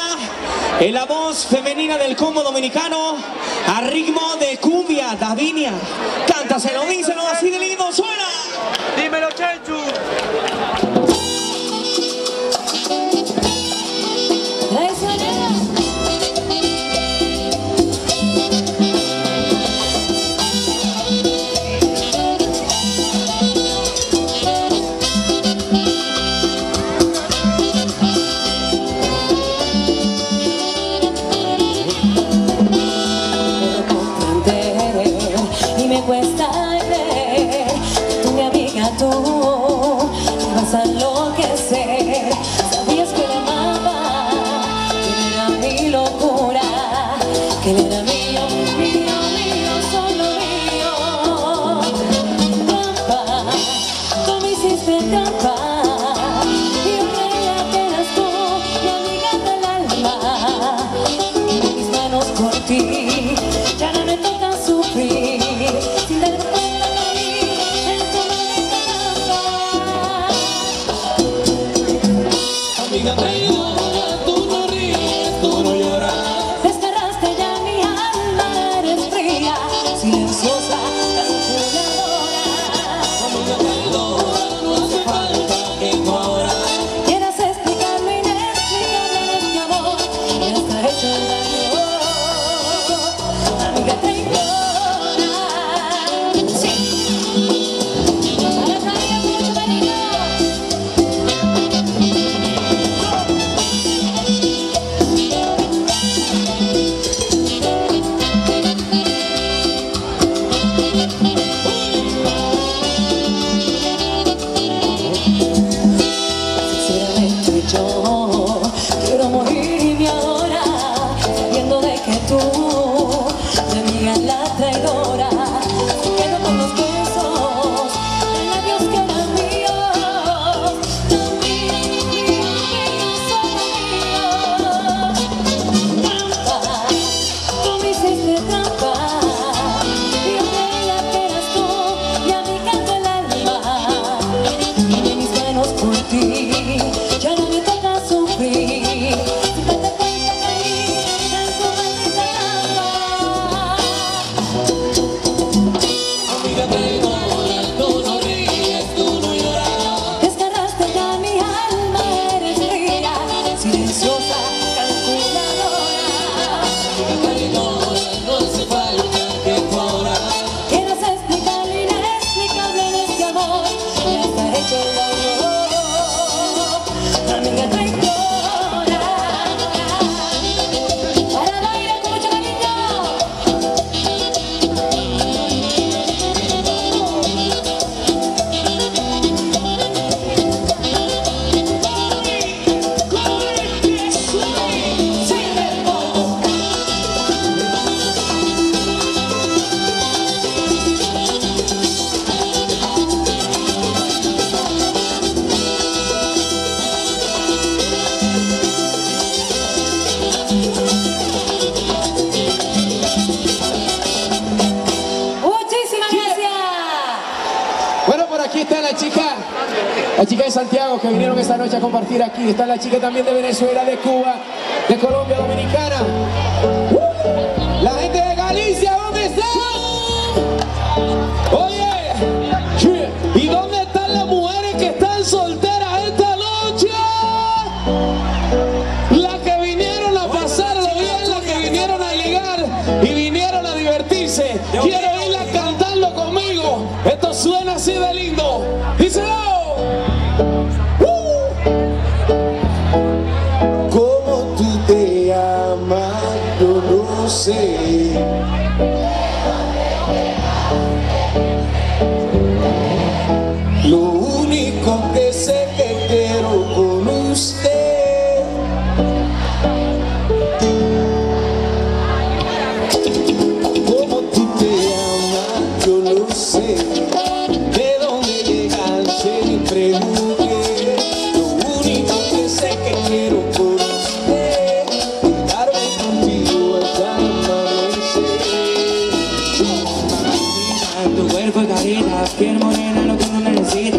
en la voz femenina del combo dominicano a ritmo de cumbia, Davinia. Cántaselo, díselo así de lindo, suena. Dímelo, Chenchu. Traicionera. Y me cuesta creer que tú, mi amiga, tú me vas a enloquecer. Sabías que le amaba, que él era mi locura, que él era mío, mío, mío, solo mío. Trampa, tú me hiciste trampa. Y yo creía que eras tú, mi amiga del alma. Y mis manos por ti ya no me tocan sufrir. Sin darme cuenta caí en tu maldita trampa. Amiga traidora, tú no ríes, tú no lloras. Desgarraste ya mi alma, eres fría, silenciosa, calculadora. Amiga traidora, no hace falta que tú ahora Quieras explicar lo inexplicable de este amor y hasta hecho el daño. Amiga traidora, sí. Para traer mucho cariño. Sinceramente yo quiero morirme ahora, sabiendo de que tú, mi amiga la traidora, quedo con los besos de labios que eran míos, mío, mío, mío, solo mío. Trampa, tú me hiciste trampa, y yo creía que eras tú, mi amiga del alma. Y mis manos por ti ya no me tocan Santiago que vinieron esta noche a compartir aquí. Está la chica también de Venezuela, de Cuba, de Colombia, Dominicana. La gente de Galicia, ¿dónde está? Oye, ¿y dónde están las mujeres que están solteras esta noche? Las que vinieron a pasarlo bien, las que vinieron a ligar y vinieron a divertirse. Quiero irla cantando conmigo. Esto suena así de lindo. Díselo. ¿Cómo tú te amas? Yo no sé. Lo único que sé que quiero con usted. ¿Cómo tú te amas? Yo no sé. ¿De dónde llegaste? Ni pregunté. Lo único que sé que quiero con usted. Quedarme contigo hasta amanecer. Tu cuerpo es carita, piel morena, lo que uno necesita.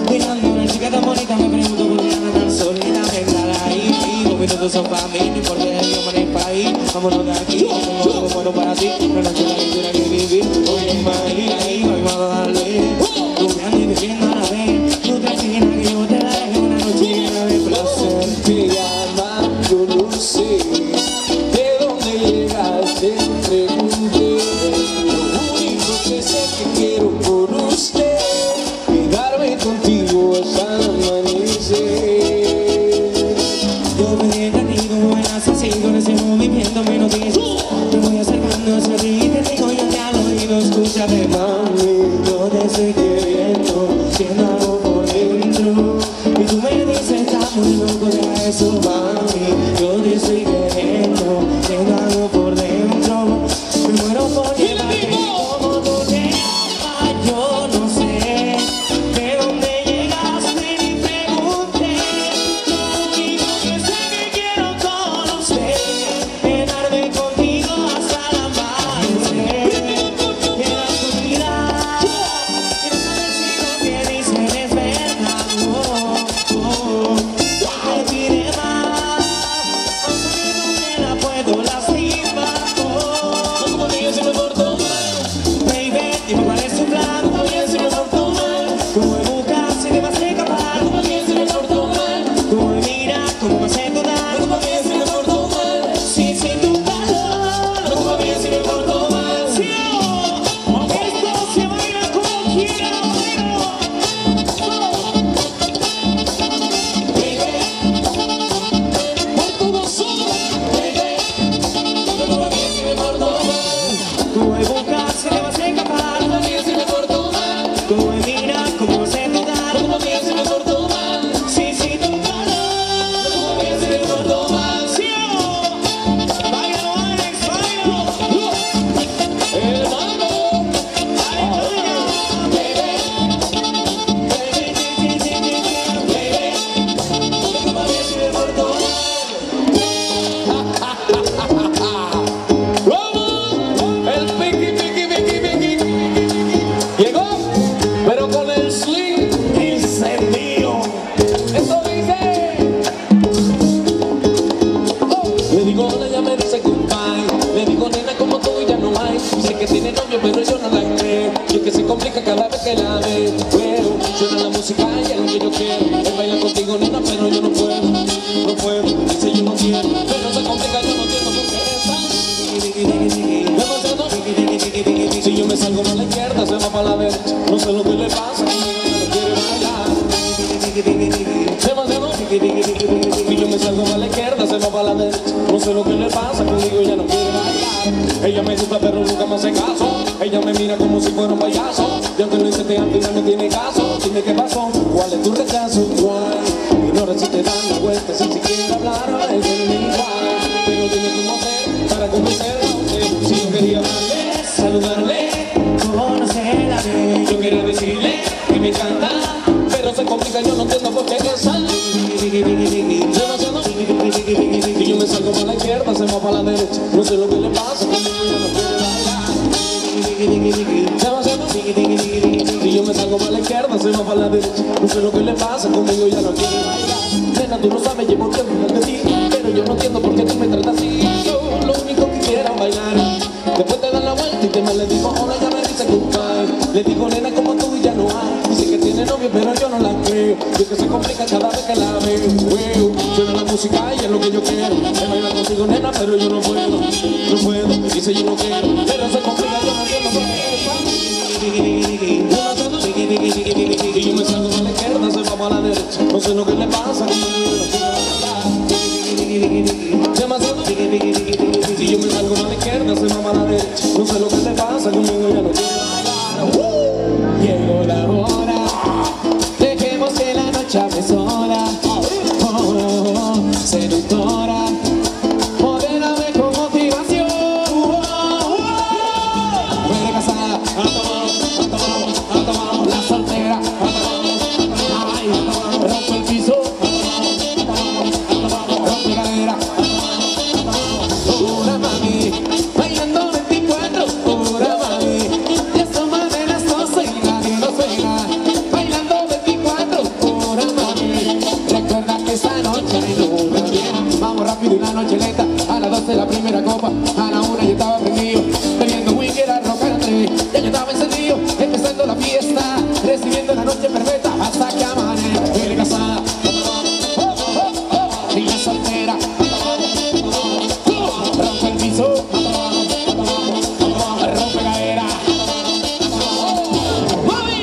Cuidando una chica tan bonita, me pregunto por qué anda tan solita. Vendrá ahí, 5 minutos son para mí, no importa el idioma ni el país. Vámonos de aquí, tengo algo bueno para ti. Una noche la aventura que vivir. Oye, imagina ahí, vamos a darle. Rumbeando y bebiendo a la vez. Tú tranquila que yo te daré una noche llena de placer. Te amas, yo no sé. ¿De dónde llegaste? Pregunté. Lo único que sé que quiero por usted. Quedarme contigo hasta amanecer. Yo me contigo, buenas así, con ese movimiento me notices. Me voy acercando hacia ti y te digo yo te al oído, escúchame mami. Yo te estoy queriendo, siento algo por dentro. Y tú me dices, estás muy loco de eso mami. Yo te estoy queriendo, siento algo por dentro. Me muero por llevarte como tú te amas, yo no sé. De dónde llegaste ni pregunté. Lo único que sé que quiero conocer, quedarme contigo hasta el amanecer. Quiero tu vida, quiero saber si lo que dicen es verdad. Me pide más, sabiendo que la puedo lastimar. Como digas si me porto mal. Baby, dime cuál es tu plan. Como digas si me porto mal. ¿Cómo me buscas si te vas a escapar? Como digas si me porto mal. ¿Cómo me miras? ¿Cómo me haces dudar? Como digas si me porto mal. Sí, sin tu calor. Como digas si me porto mal. Sí, oh, esto se baila como quiera, Por todos solos. Como digas si me porto mal. ¿Cómo me buscas si te vas a escapar? Como digas si me porto mal. ¿Cómo me miras? ¿Cómo me haces dudar? Como digas si me porto mal. Sí, sin tu calor. Como digas si me porto mal. Sí, oh, báilalo, Alex, báilalo. El mambo. Como digas si me porto mal. ¡Vamos! El piqui. Llegó, pero con el swing encendido. Eso dice. Le digo hola, ella me dice goodbye. Le digo nena, como tú ya no hay. Sé que tiene novio, pero yo no la creo. Y es que se complica cada vez que la ve. Pero suena la música y es lo que yo quiero. Él baila contigo, nena, pero yo no puedo. No puedo, dice yo no quiero. Pero se complica, yo no entiendo por qué está demasiado. Si yo me salgo para la izquierda, se va para la derecha. No sé lo que le pasa, no quiere bailar. Demasiado. Si yo me salgo para la izquierda, se va para la derecha. No sé lo que le pasa, conmigo ella no quiere bailar. Ella me gusta, pero nunca me hace caso. Ella me mira como si fuera un payaso. Y aunque lo hice, al final no tiene caso. Dime qué pasó, cuál es tu rechazo, why. Ignora si te dan la vuelta, sin siquiera hablar. Ahora es el igual. Pero dime cómo hacer para convencerla a usted. Si yo quería hablarle, saludarle, Conocerla bien. yo quería decirle que me encanta, pero se complica, yo no entiendo por qué que sale. Demasiado. Si yo me salgo para la izquierda, se va para la derecha. No sé lo que le pasa, conmigo ella no quiere bailar. Demasiado. Si yo me salgo para la izquierda, se va para la derecha. No sé lo que le pasa, conmigo ya no quiere bailar. Nena, tú no sabes, llevo tiempo de ti, pero yo no entiendo por qué tú me tratas así. Yo lo único que quiero es bailar. Después te dan la vuelta y te me le digo, ahora ya me dice goodbye. Le digo, nena, como tú y ya no hay. Dice que tiene novio, pero yo no la creo. Y es que se complica cada vez que la veo. Suena la música y es lo que yo quiero. Es bailar contigo, nena, pero yo no puedo. No puedo, dice yo no quiero. Pero se complica, yo no entiendo por qué. Y yo me salgo a la izquierda, se va para la derecha. No sé lo que le pasa, demasiado. Si yo me salgo a la izquierda, se va para la derecha. No sé lo que le pasa, conmigo ya no quiere bailar. Llegó la hora, dejemos que la noche hable sola. Seductora, modérame con motivación. Mujer casada, la soltera, ay, rompe el piso, rompe cadera. Una mami, bailando 24 horas, mami. Ya son más de las 12 y nadie lo suena. Bailando 24 horas, mami. Recuerda que esta noche hay luna llena. Vamos rápido y la noche lenta. A las 12 la primera copa, a la 1 yo estaba prendido. Bebiendo whisky era rock and roll. Ya yo estaba encendido, empezando la fiesta, recibiendo la noche perfecta hasta que amanece. Mujer casada, y la soltera, rompe el piso, rompe cadera. ¡Mami!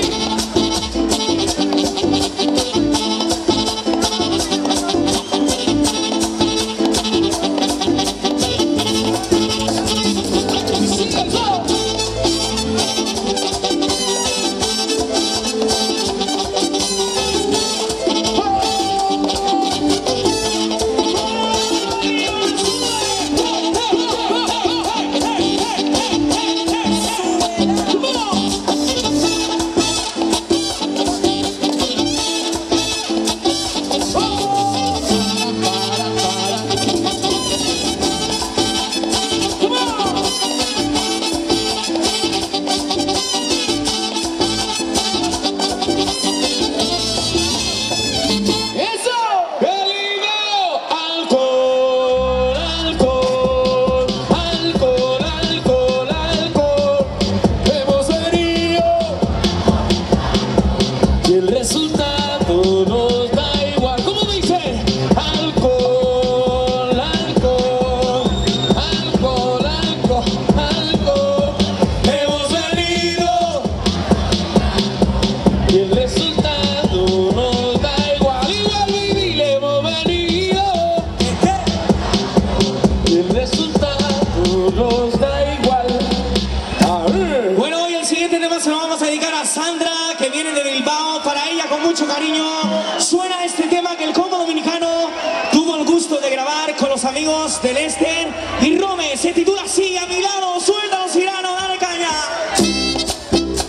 Amigos del Este y Rome, se titula así, a mi lado, suéltanos Cirano, dale caña.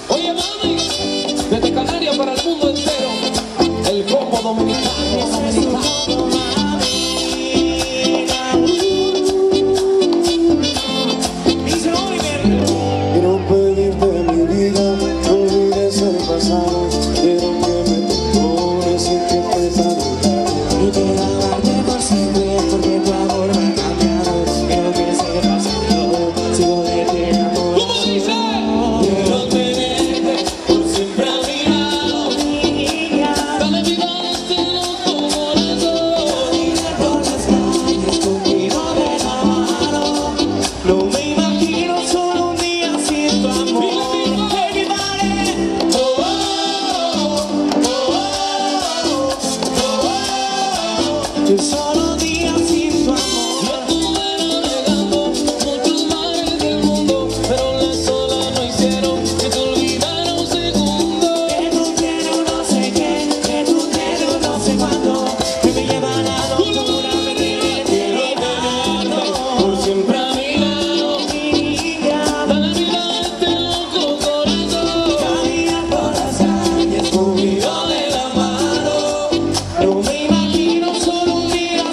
Oye mami, desde Canarias para el mundo entero, el combo dominicano. Quiero pedirte mi vida, no olvides el pasado. Quiero que me perdone sin que te saludar. Y quiero amarte por siempre, porque tu amor me ha cambiado. Quiero que sepas que yo sigo de ti enamorado. ¿Cómo dice? Quiero tenerte por siempre a mi lado. Dale vida a este loco corazón. Por las calles conmigo de la mano. No me imagino solo un día sin tu amor. Everybody. Oh, oh, oh, oh, oh. Solo un día sin tu amor. Estuvieron llegando muchos mares del mundo, pero las olas no hicieron que te olvidara un segundo. Que tú tienes un no sé qué, que tú tienes un no sé cuánto, que me lleva a la locura, me tiene Por siempre a mi lado. niña. Dale vida a este loco corazón. Caminar por las calles conmigo de la mano. No me imagino solo un día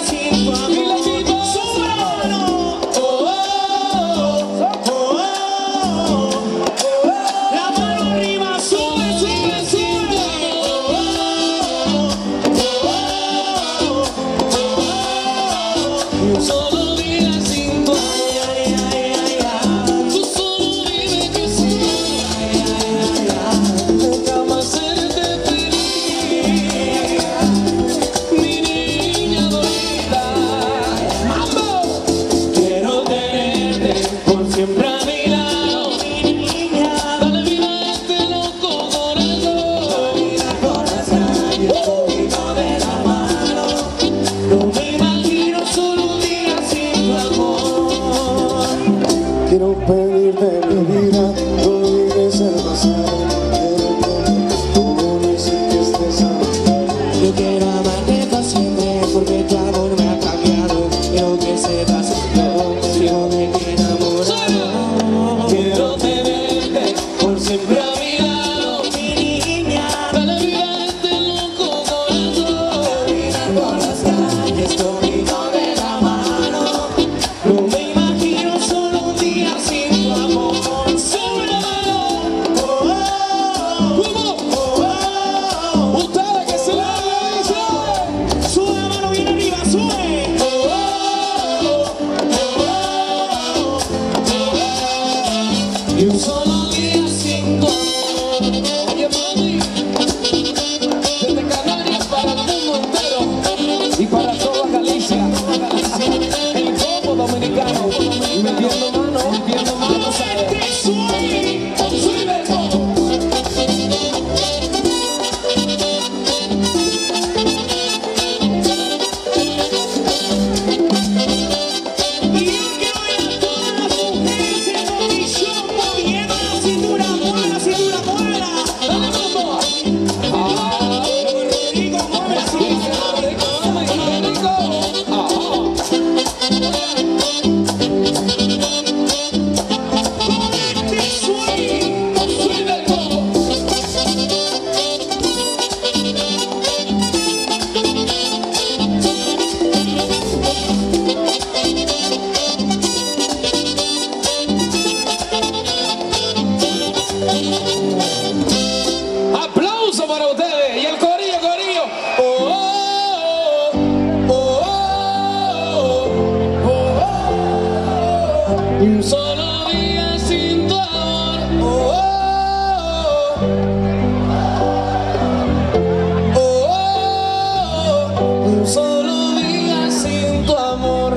solo día sin tu amor.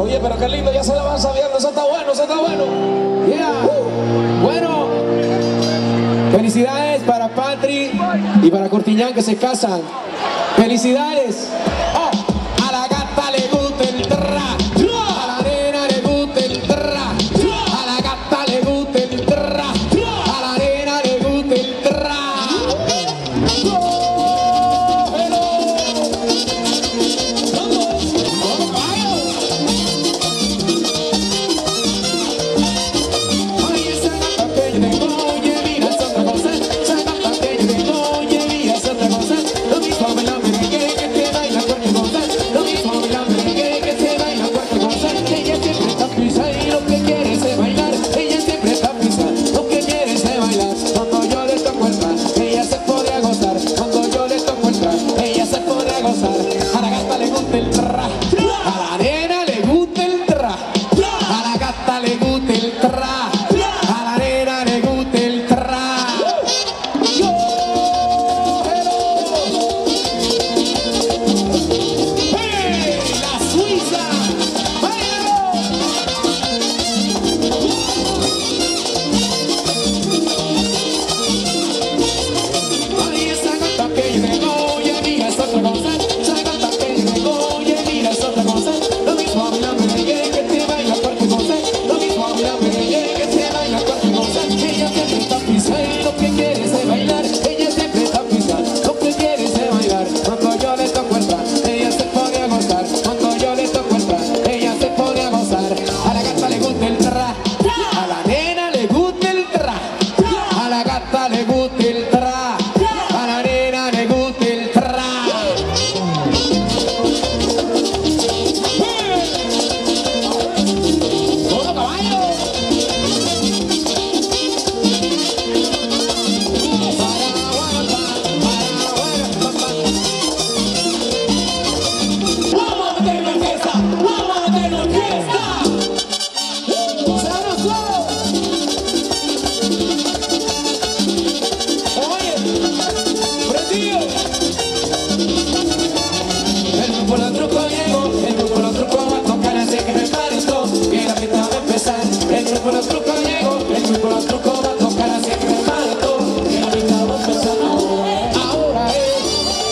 Oye, pero qué lindo, ya se la van sabiendo. Eso está bueno, eso está bueno. Yeah. Bueno, felicidades para Patri y para Cortiñán que se casan. Felicidades. Oh, a la gata le gusta el tra, a la nena le gusta el tra, a la gata le gusta el tra, a la nena le gusta el tra. Oh, hello. Ay, esa gata que yo tengo, oye, mira, es otra cosa. Esa gata que yo tengo, oye, mira, es otra cosa. Lo mismo me la merengue que te baila cualquier cosa. Lo mismo me la merengue que te baila cualquier cosa. Ella siempre está pisa y lo que quiere es bailar. Ella siempre está pisa, lo que quiere es bailar. Cuando yo le toco el tra, ella se pone a gozar. Cuando yo le toco el tra, ella se pone a gozar. A la gata le gusta el tra, a la nena le gusta el tra, a la gata le gusta el tra, a la nena le gusta el tra. Yo, hello. ¡Hey! ¡La Suiza! ¡Báilalo! Ay, esa gata que yo tengo, oye, mira, es otra cosa. Esa gata que yo tengo, oye, mira, es otra cosa. Lo mismo a mí la merengue que te baila cualquier cosa. Lo mismo a mí la merengue que te baila cualquier cosa. Ella siempre está pisa y lo que quiere es bailar. Ella siempre está pisa, lo que quiere es bailar. Cuando yo le toco el tra, ella se pone a gozar. Cuando yo le toco el tra, ella se pone a gozar. A la gata le gusta el tra, a la nena le gusta el tra, a la gata le gusta el tra, a la nena le gusta el tra. ¡Todo caballo! ¡Vamos a meterlo en fiesta! ¡Vamos a meterlo en fiesta! ¡Sabroso! Oye, prendido. El grupo Los Trucos llegó, el grupo Los Trucos va a tocar, así que preparen todo, que la fiesta va a empezar. El grupo Los Trucos llegó, el grupo Los Trucos va a tocar, así que preparen todo, que la fiesta va a empezar. Ahora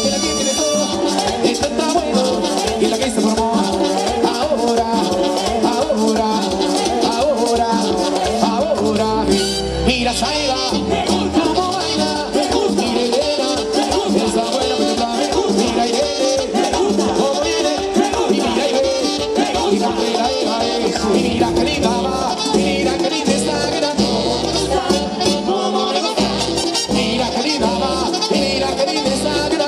que la que tiene todo, esto está bueno, y la que se formó. Ahora, mira Saida, cómo baila, mira Elena, esa buena pelota, mira Irene, cómo viene, y mira Irene, y mira que linda va, mira que linda está grande, mira que linda va, mira que linda está grande.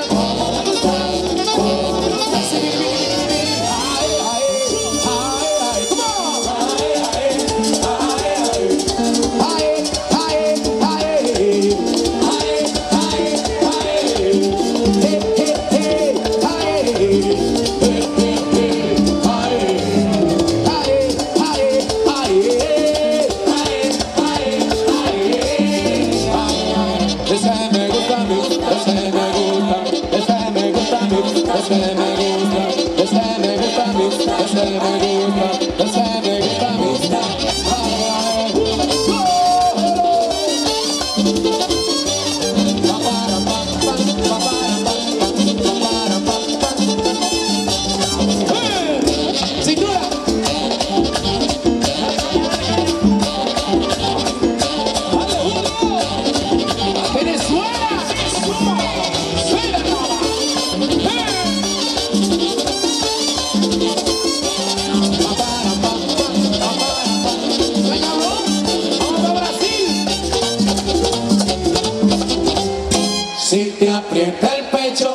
Si te aprieta el pecho,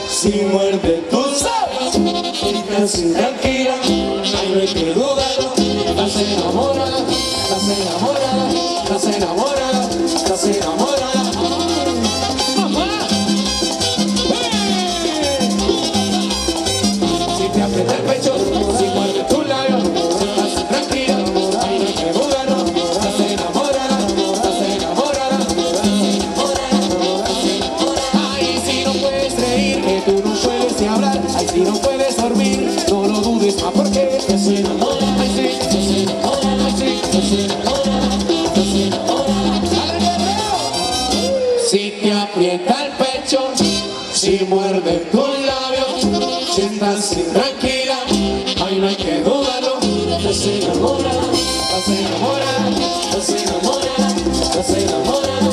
si muerde tus labios, estás intranquila, ay, no hay que dudarlo. Estás enamorada, estás enamorada, estás enamorada, estás enamorada. ¡Mamá! Si te aprieta el pecho, si muerde tus labios, estás intranquila, ay, no hay que dudarlo. Estás enamorada, estás enamorada, estás enamorada. Ay, si no puedes reír, que tú no puedes ni hablar. Ay, si no puedes sientas intranquila, ay, no hay que dudarlo. Estás enamorada, estás enamorada, estás enamorada, estás enamorada.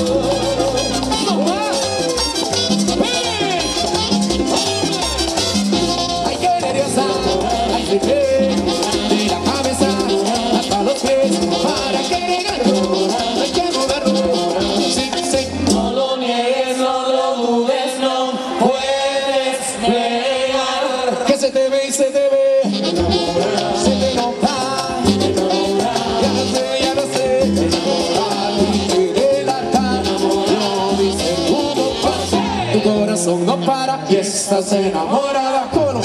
Ay, qué nerviosa, ay, sí, de la cabeza hasta los pies, para que negarlo, hay que dudarlo. Sí, sí, no lo niegues, no lo dudes, no puedes negar que se te ve y se te ve, se te nota, ya lo sé, y te delata, lo dice tu corazón no para y estás enamorada. ¿Cómo no?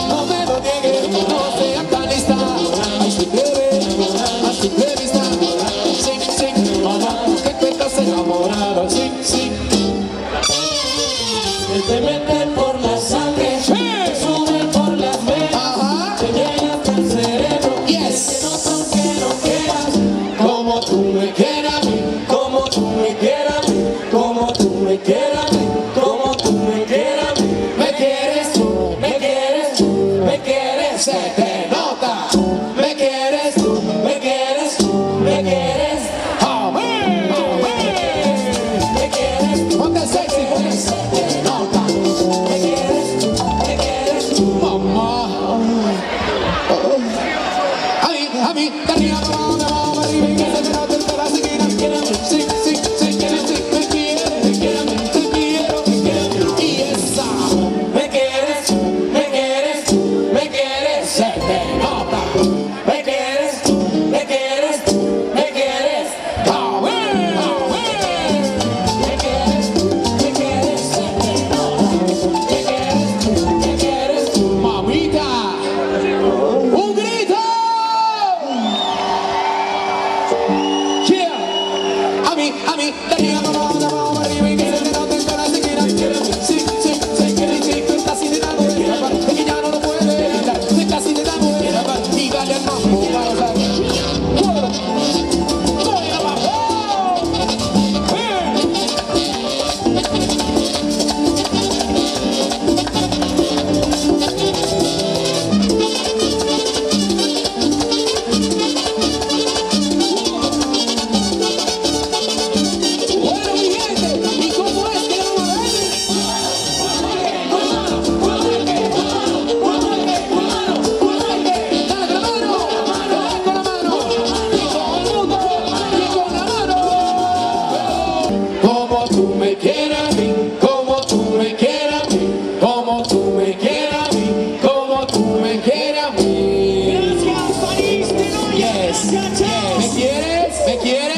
No me lo niegues, no seas tan lista, ay, si te ve, a simple vista, sí, sí, mamá, que tú estás enamorada, sí, sí. Él te mete por la sangre, te sube por las venas, te llega hasta el cerebro, yes. No porque no quieras, como tú me quieras a mí, como tú me quieras a mí, como tú me quieras a mí, como tú me quieras a mí. Me quieres tú, me quieres tú, me quieres, se te nota. Me quieres tú, me quieres tú, me quieres. Amén, amén. Me quieres tú, ponte sexy, ponte se te nota. Me quieres tú, mamá. A mí, de arriba, abajo, arriba y que se te note en toda la esquina. Sí, sí, sí, me quiero, te quiero, y esa. Me quieres, me quieres, me quieres, se te nota. Me quieres, me quieres, me quieres. Amén, amén. Me quieres, se te nota. Me quieres, mamita. ¡Un grito! Yeah. A mí, de arriba, abajo, arriba y que se te note en toda la esquina. Sí, sí, sí, tú estás intentando escapar, es que ya no lo puedes evitar. Tú estás intentando escapar y dale al mambo, para usar. ¡Voy abajo! Bueno, mi gente, ¿y cómo es que lo van a ver? Dale con la mano, dale con la mano, y todo el mundo, y con la mano. Como tú me quieras a mí, como tú me quieras a mí, como tú me quieras a mí, como tú me quieras a mí. Gracias, París, te doy. Yes, Gracias, chao. ¿me quieres? ¿Me quieres?